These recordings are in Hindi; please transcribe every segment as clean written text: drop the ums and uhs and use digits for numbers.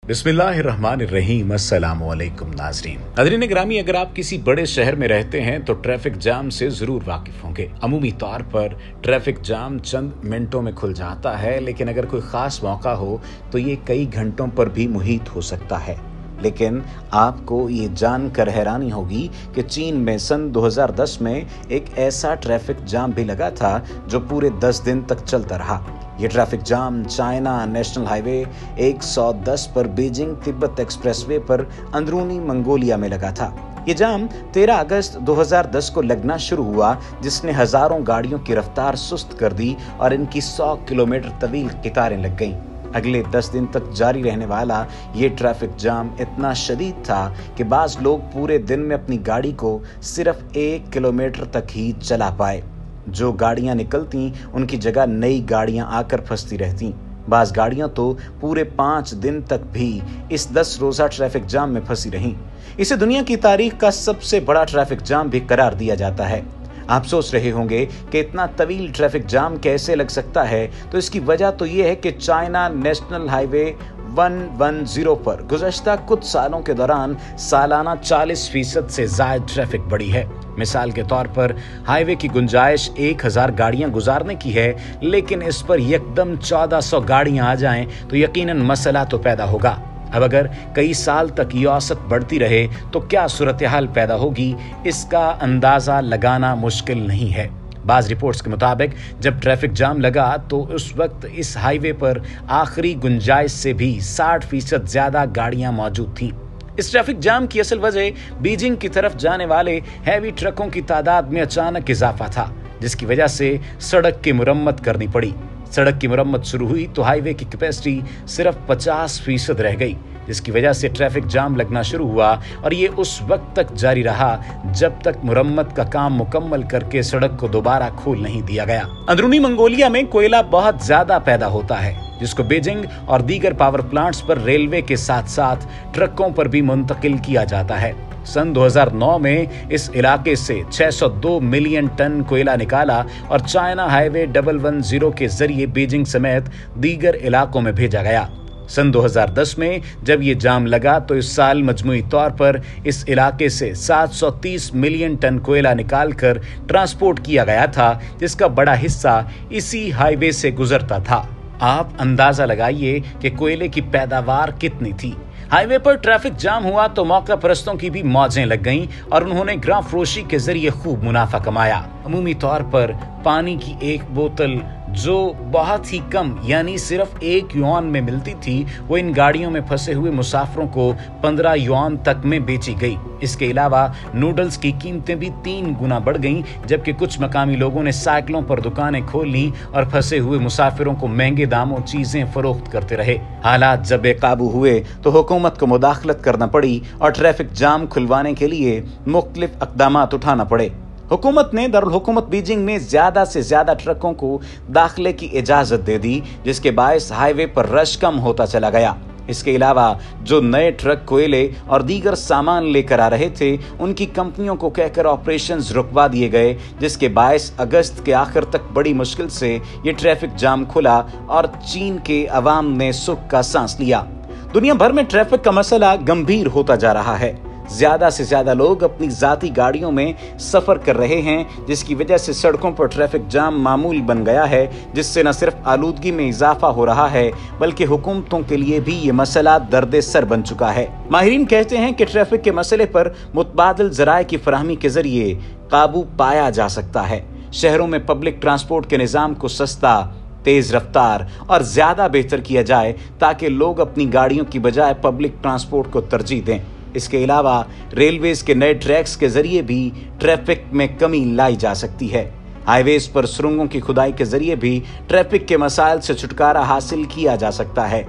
बिस्मिल्लाहिर्रहमानिर्रहीम। अस्सलामुअलैकुम नाज़रीन गिरामी, अगर आप किसी बड़े शहर में रहते हैं तो ट्रैफिक जाम से जरूर वाकिफ होंगे। अमूमी तौर पर ट्रैफिक जाम चंद मिनटों में खुल जाता है, लेकिन अगर कोई खास मौका हो तो ये कई घंटों पर भी मुहित हो सकता है। लेकिन आपको ये जानकर हैरानी होगी कि चीन में सन 2010 में एक ऐसा ट्रैफिक जाम भी लगा था जो पूरे 10 दिन तक चलता रहा। ये traffic jam China national highway 110 पर बीजिंग तिब्बत एक्सप्रेसवे पर अंदरूनी मंगोलिया में लगा था। ये जाम 13 अगस्त 2010 को लगना शुरू हुआ, जिसने हजारों गाड़ियों की रफ्तार सुस्त कर दी और इनकी 100 किलोमीटर तवील कतारें लग गईं। अगले 10 दिन तक जारी रहने वाला ये ट्रैफिक जाम इतना शदीद था कि बाज लोग पूरे दिन में अपनी गाड़ी को सिर्फ 1 किलोमीटर तक ही चला पाए। जो गाड़ियां निकलती उनकी जगह नई गाड़ियां आकर फंसती रहती। बाज गाड़ियां तो पूरे 5 दिन तक भी इस 10 रोजा ट्रैफिक जाम में फंसी रहीं। इसे दुनिया की तारीख का सबसे बड़ा ट्रैफिक जाम भी करार दिया जाता है। आप सोच रहे होंगे कि इतना तवील ट्रैफिक जाम कैसे लग सकता है, तो इसकी वजह तो ये है कि चाइना नेशनल हाईवे 110 पर गुज़श्ता कुछ सालों के दौरान सालाना 40% से ज्यादा ट्रैफिक बढ़ी है। मिसाल के तौर पर हाईवे की गुंजाइश 1000 गाड़ियां गुजारने की है, लेकिन इस पर यकदम 1400 गाड़ियां आ जाएं तो यकीनन मसला तो पैदा होगा। अब अगर कई साल तक ये औसत बढ़ती रहे तो क्या सूरत हाल पैदा होगी, इसका अंदाजा लगाना मुश्किल नहीं है। बाज रिपोर्ट्स के मुताबिक जब ट्रैफिक जाम लगा तो उस वक्त इस हाईवे पर आखिरी गुंजाइश से भी 60% ज्यादा गाड़ियां मौजूद थीं। इस ट्रैफिक जाम की असल वजह बीजिंग की तरफ जाने वाले हैवी ट्रकों की तादाद में अचानक इजाफा था, जिसकी वजह से सड़क की मुरम्मत करनी पड़ी। सड़क की मुरम्मत शुरू हुई तो हाईवे की कैपेसिटी सिर्फ 50% रह गई, जिसकी वजह से ट्रैफिक जाम लगना शुरू हुआ और ये उस वक्त तक जारी रहा जब तक मुरम्मत का काम मुकम्मल करके सड़क को दोबारा खोल नहीं दिया गया। अंदरूनी मंगोलिया में कोयला बहुत ज्यादा पैदा होता है, जिसको बीजिंग और दीगर पावर प्लांट्स पर रेलवे के साथ साथ ट्रकों पर भी मुंतकिल किया जाता है। सन 2009 में इस इलाके से 602 मिलियन टन कोयला निकाला और चाइना हाईवे 110 के जरिए बीजिंग समेत दीगर इलाकों में भेजा गया। सन 2010 में जब ये जाम लगा तो इस साल मजमूई तौर पर इस इलाके से 730 मिलियन टन कोयला निकालकर ट्रांसपोर्ट किया गया था, जिसका बड़ा हिस्सा इसी हाईवे से गुजरता था। आप अंदाजा लगाइए कि कोयले की पैदावार कितनी थी। हाईवे पर ट्रैफिक जाम हुआ तो मौका परस्तों की भी मौजें लग गईं और उन्होंने ग्राम फरोशी के जरिए खूब मुनाफा कमाया। अमूमी तौर पर पानी की एक बोतल जो बहुत ही कम यानी सिर्फ 1 युआन में मिलती थी, वो इन गाड़ियों में फंसे हुए मुसाफिरों को 15 युआन तक में बेची गई। इसके अलावा नूडल्स की कीमतें भी 3 गुना बढ़ गईं, जबकि कुछ मकामी लोगों ने साइकिलों पर दुकानें खोल ली और फंसे हुए मुसाफिरों को महंगे दामों चीजें फरोख्त करते रहे। हालात जब बेकाबू हुए तो हुकूमत को मुदाखलत करना पड़ी और ट्रैफिक जाम खुलवाने के लिए मुख्तलिफ इक़दामात उठाना पड़े। हुकूमत ने दारुल हुकूमत बीजिंग में ज्यादा से ज्यादा ट्रकों को दाखिले की इजाजत दे दी, जिसके बायस हाईवे पर रश कम होता चला गया। इसके अलावा जो नए ट्रक कोयले और दीगर सामान लेकर आ रहे थे, उनकी कंपनियों को कहकर ऑपरेशंस रुकवा दिए गए, जिसके बायस अगस्त के आखिर तक बड़ी मुश्किल से ये ट्रैफिक जाम खुला और चीन के अवाम ने सुख का सांस लिया। दुनिया भर में ट्रैफिक का मसला गंभीर होता जा रहा है। ज्यादा से ज्यादा लोग अपनी जाती गाड़ियों में सफर कर रहे हैं, जिसकी वजह से सड़कों पर ट्रैफिक जाम मामूल बन गया है, जिससे न सिर्फ आलूदगी में इजाफा हो रहा है बल्कि हुकूमतों के लिए भी ये मसला दर्द सर बन चुका है। माहिरीन कहते हैं कि ट्रैफिक के मसले पर मुतबादिल ज़राए की फराहमी के जरिए काबू पाया जा सकता है। शहरों में पब्लिक ट्रांसपोर्ट के निज़ाम को सस्ता, तेज रफ्तार और ज्यादा बेहतर किया जाए ताकि लोग अपनी गाड़ियों की बजाय पब्लिक ट्रांसपोर्ट को तरजीह दें। इसके अलावा रेलवेज के नए ट्रैक्स के जरिए भी ट्रैफिक में कमी लाई जा सकती है। हाईवेज पर सुरंगों की खुदाई के जरिए भी ट्रैफिक के मसाइल से छुटकारा हासिल किया जा सकता है।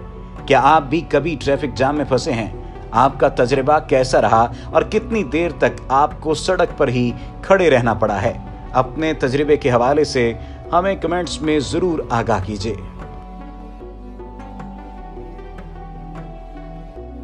क्या आप भी कभी ट्रैफिक जाम में फंसे हैं? आपका तजर्बा कैसा रहा और कितनी देर तक आपको सड़क पर ही खड़े रहना पड़ा है? अपने तजर्बे के हवाले से हमें कमेंट्स में जरूर आगाह कीजिए।